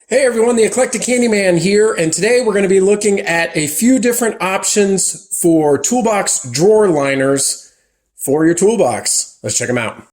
Hey everyone, the Eclectic Candyman here, and today we're going to be looking at a few different options for Toolbox drawer liners for your toolbox. Let's check them out.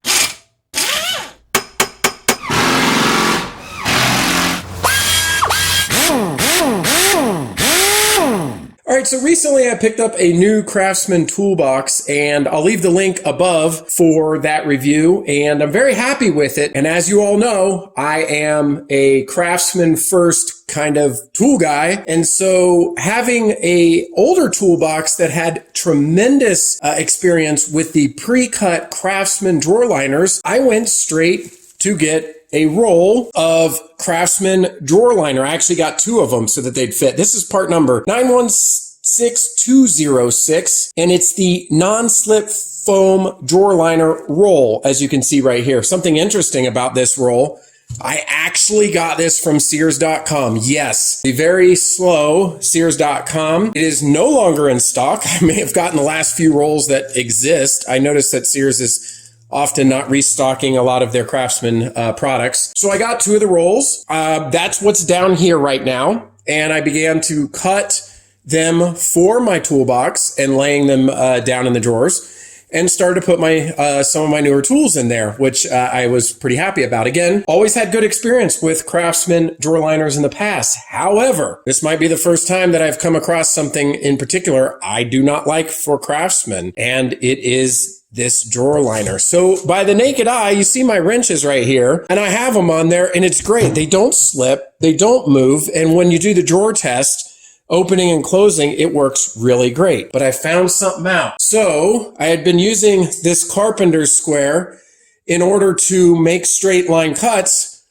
Alright, so recently I picked up a new Craftsman toolbox, and I'll leave the link above for that review, and I'm very happy with it. And as you all know, I am a Craftsman first kind of tool guy, and so having a older toolbox that had tremendous experience with the pre-cut Craftsman drawer liners, I went straight to get a roll of Craftsman drawer liner. I actually got two of them so that they'd fit. This is part number 916206, and it's the non-slip foam drawer liner roll, as you can see right here. Something interesting about this roll, I actually got this from Sears.com. Yes, the very slow Sears.com. It is no longer in stock. I may have gotten the last few rolls that exist. I noticed that Sears is often not restocking a lot of their Craftsman products. So I got two of the rolls. That's what's down here right now. And I began to cut them for my toolbox and laying them down in the drawers, and started to put my some of my newer tools in there, which I was pretty happy about. Again, always had good experience with Craftsman drawer liners in the past. However, this might be the first time that I've come across something in particular I do not like for Craftsman, and it is this drawer liner. So by the naked eye, you see my wrenches right here, and I have them on there, and it's great. They don't slip, they don't move, and when you do the drawer test, opening and closing, it works really great. But I found something out. So I had been using this carpenter's square in order to make straight line cuts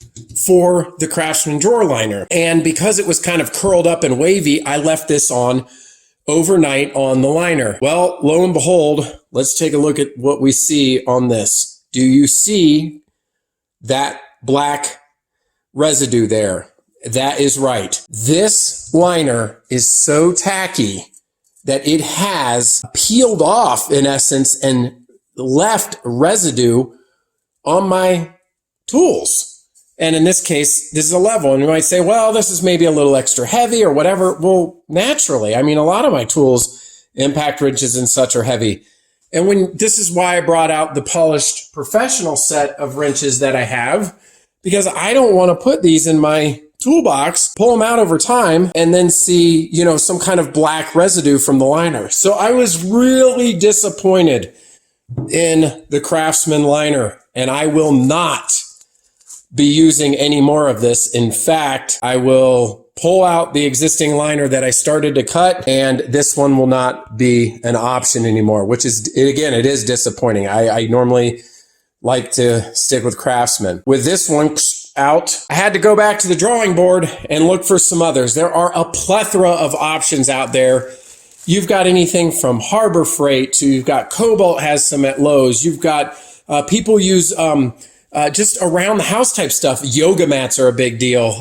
for the Craftsman drawer liner. And because it was kind of curled up and wavy, I left this on overnight on the liner. Well, lo and behold, let's take a look at what we see on this. Do you see that black residue there? That is right. This liner is so tacky that it has peeled off, in essence, and left residue on my tools. And in this case, this is a level. And you might say, well, this is maybe a little extra heavy or whatever. Well, naturally, I mean, a lot of my tools, impact wrenches and such, are heavy. And this is why I brought out the polished professional set of wrenches that I have, because I don't want to put these in my toolbox, pull them out over time, and then see, some kind of black residue from the liner. So I was really disappointed in the Craftsman liner, and I will not be using any more of this. In fact, I will pull out the existing liner that I started to cut, and this one will not be an option anymore, which is, again, it is disappointing. I normally like to stick with Craftsman. With this one out, I had to go back to the drawing board and look for some others. There are a plethora of options out there. You've got anything from Harbor Freight to, you've got Cobalt has some at Lowe's. You've got people use just around the house type stuff. Yoga mats are a big deal.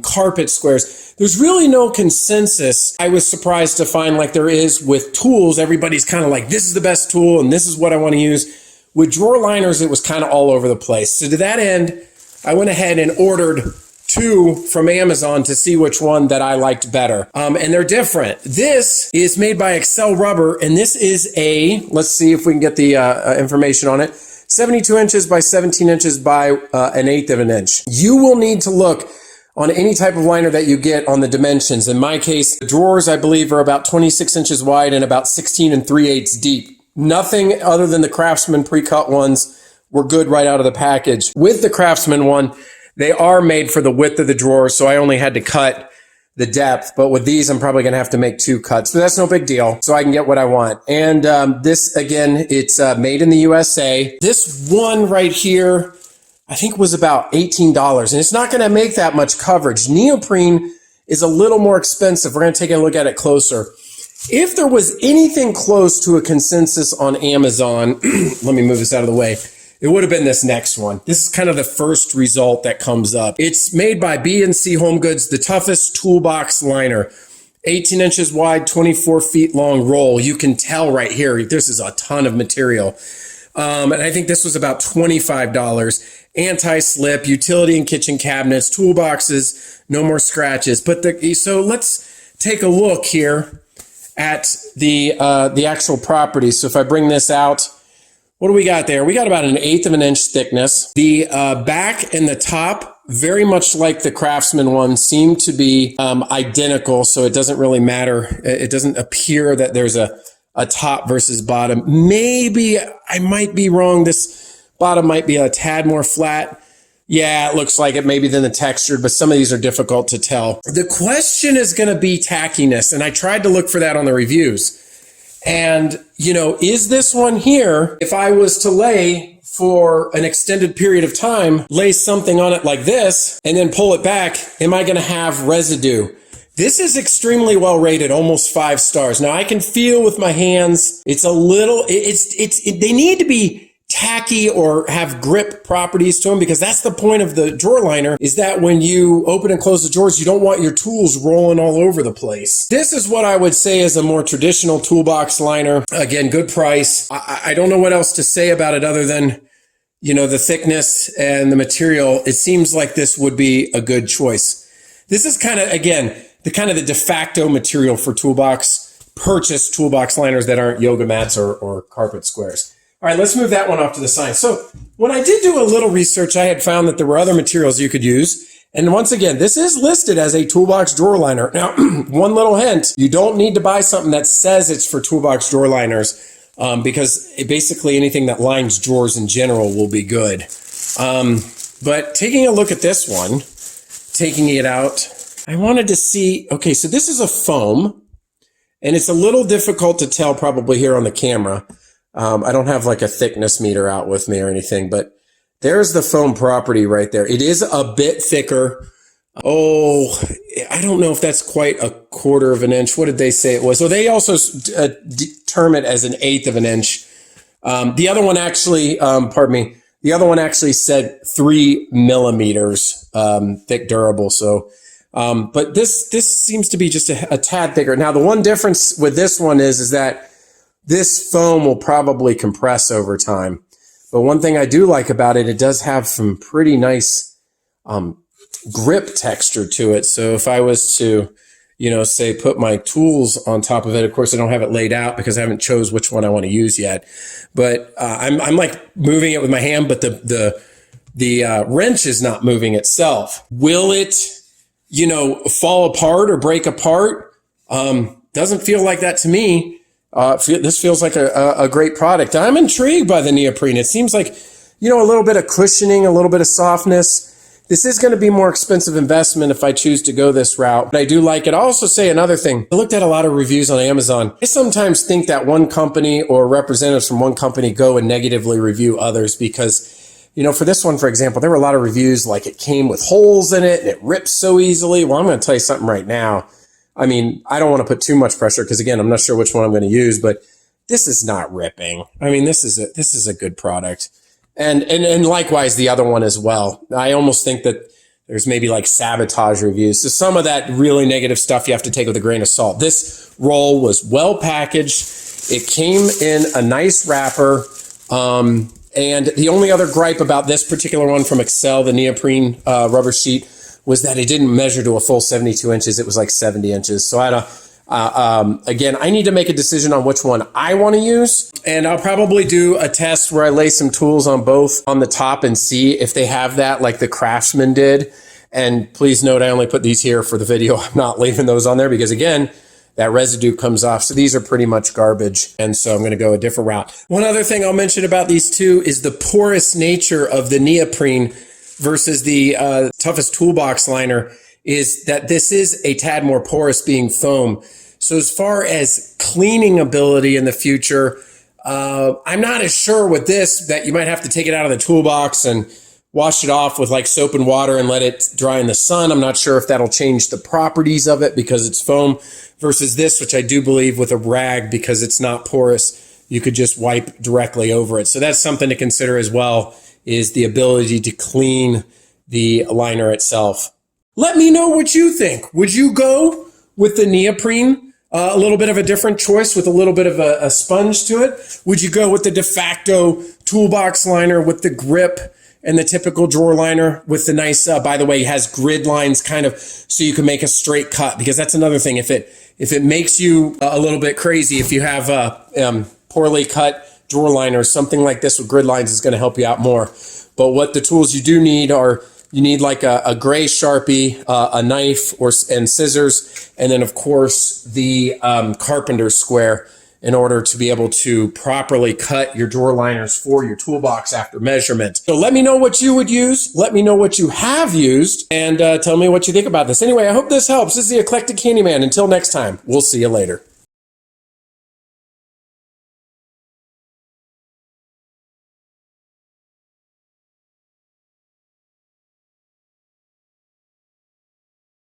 Carpet squares. There's really no consensus. I was surprised to find, like there is with tools, everybody's kind of like, this is the best tool and this is what I want to use. With drawer liners, it was kind of all over the place. So to that end, I went ahead and ordered two from Amazon to see which one that I liked better. And they're different. This is made by XCEL rubber, and this is let's see if we can get the information on it, 72 inches by 17 inches by 1/8 of an inch. You will need to look on any type of liner that you get on the dimensions. In my case, the drawers, I believe, are about 26 inches wide and about 16 3/8 deep. Nothing other than the Craftsman pre-cut ones were good right out of the package. With the Craftsman one, they are made for the width of the drawers, so I only had to cut the depth. But with these, I'm probably going to have to make two cuts. But that's no big deal, so I can get what I want. And this, again, it's made in the USA. This one right here, I think was about $18, and it's not going to make that much coverage. Neoprene is a little more expensive. We're going to take a look at it closer. If there was anything close to a consensus on Amazon, let me move this out of the way, it would have been this next one. This is kind of the first result that comes up. It's made by B&C Home Goods, the toughest toolbox liner. 18 inches wide, 24 feet long roll. You can tell right here, this is a ton of material. And I think this was about $25. anti-slip, utility and kitchen cabinets, toolboxes, no more scratches. But so let's take a look here at the actual properties. So if I bring this out, what do we got there? We got about 1/8 of an inch thickness. The back and the top, very much like the Craftsman one, seem to be identical. So it doesn't really matter. It doesn't appear that there's a top versus bottom. Maybe I might be wrong. This bottom might be a tad more flat. Yeah, it looks like it maybe than the textured, but some of these are difficult to tell. The question is going to be tackiness. And I tried to look for that on the reviews. And, you know, is this one here, if I was to lay for an extended period of time, lay something on it like this, and then pull it back, am I going to have residue? This is extremely well rated, almost 5 stars. Now I can feel with my hands, it's a little, they need to be tacky or have grip properties to them, because that's the point of the drawer liner, is that when you open and close the drawers, you don't want your tools rolling all over the place. This is what I would say is a more traditional toolbox liner. Again, good price. I don't know what else to say about it other than, you know, the thickness and the material. It seems like this would be a good choice. This is kind of, again, the de facto material for purchase toolbox liners that aren't yoga mats or carpet squares. All right, let's move that one off to the side. So when I did do a little research, I had found that there were other materials you could use. And once again, this is listed as a toolbox drawer liner. Now, one little hint, you don't need to buy something that says it's for toolbox drawer liners, because basically anything that lines drawers in general will be good. But taking a look at this one, taking it out, I wanted to see, okay, so this is a foam, and it's a little difficult to tell probably here on the camera. I don't have like a thickness meter out with me or anything, but there's the foam property right there. It is a bit thicker. Oh, I don't know if that's quite 1/4 of an inch. What did they say it was? So they also term it as 1/8 of an inch. The other one actually, the other one actually said 3 millimeters, thick durable. So, but this seems to be just a tad thicker. Now, the one difference with this one is that this foam will probably compress over time. But one thing I do like about it, it does have some pretty nice grip texture to it. So if I was to, you know, say put my tools on top of it, of course I don't have it laid out because I haven't chose which one I want to use yet. But I'm like moving it with my hand, but the wrench is not moving itself. Will it, you know, fall apart or break apart? Doesn't feel like that to me. This feels like a great product. I'm intrigued by the neoprene. It seems like, you know, a little bit of cushioning, a little bit of softness. This is going to be more expensive investment if I choose to go this route, but I do like it. I'll also say another thing. I looked at a lot of reviews on Amazon. I sometimes think that one company or representatives from one company go and negatively review others because, you know, for this one, for example, there were a lot of reviews like it came with holes in it and it rips so easily. Well, I'm going to tell you something right now. I mean, I don't want to put too much pressure because, again, I'm not sure which one I'm going to use, but this is not ripping. I mean, this is a good product. And likewise, the other one as well. I almost think that there's maybe like sabotage reviews. So some of that really negative stuff you have to take with a grain of salt. This roll was well packaged. It came in a nice wrapper. And the only other gripe about this particular one from XCEL, the neoprene rubber sheet, was that it didn't measure to a full 72 inches. It was like 70 inches. So again, I need to make a decision on which one I want to use. And I'll probably do a test where I lay some tools on both on the top and see if they have that like the Craftsman did. And please note, I only put these here for the video. I'm not leaving those on there because, again, that residue comes off. So these are pretty much garbage. And so I'm going to go a different route. One other thing I'll mention about these two is the porous nature of the neoprene versus the toughest toolbox liner is that this is a tad more porous, being foam. So as far as cleaning ability in the future, I'm not as sure with this that you might have to take it out of the toolbox and wash it off with like soap and water and let it dry in the sun. I'm not sure if that'll change the properties of it because it's foam versus this, which I do believe with a rag, because it's not porous, you could just wipe directly over it. So that's something to consider as well, is the ability to clean the liner itself. Let me know what you think. Would you go with the neoprene, a little bit of a different choice with a little bit of a sponge to it? Would you go with the de facto toolbox liner with the grip and the typical drawer liner with the nice, by the way, has grid lines kind of so you can make a straight cut, because that's another thing. If it makes you a little bit crazy, if you have poorly cut drawer liners, something like this with grid lines is going to help you out more. But what the tools you do need are, you need like a gray Sharpie, a knife and scissors, and then of course the carpenter's square in order to be able to properly cut your drawer liners for your toolbox after measurement. So let me know what you would use. Let me know what you have used, and tell me what you think about this. Anyway, I hope this helps. This is the Eclectic Handyman. Until next time, we'll see you later.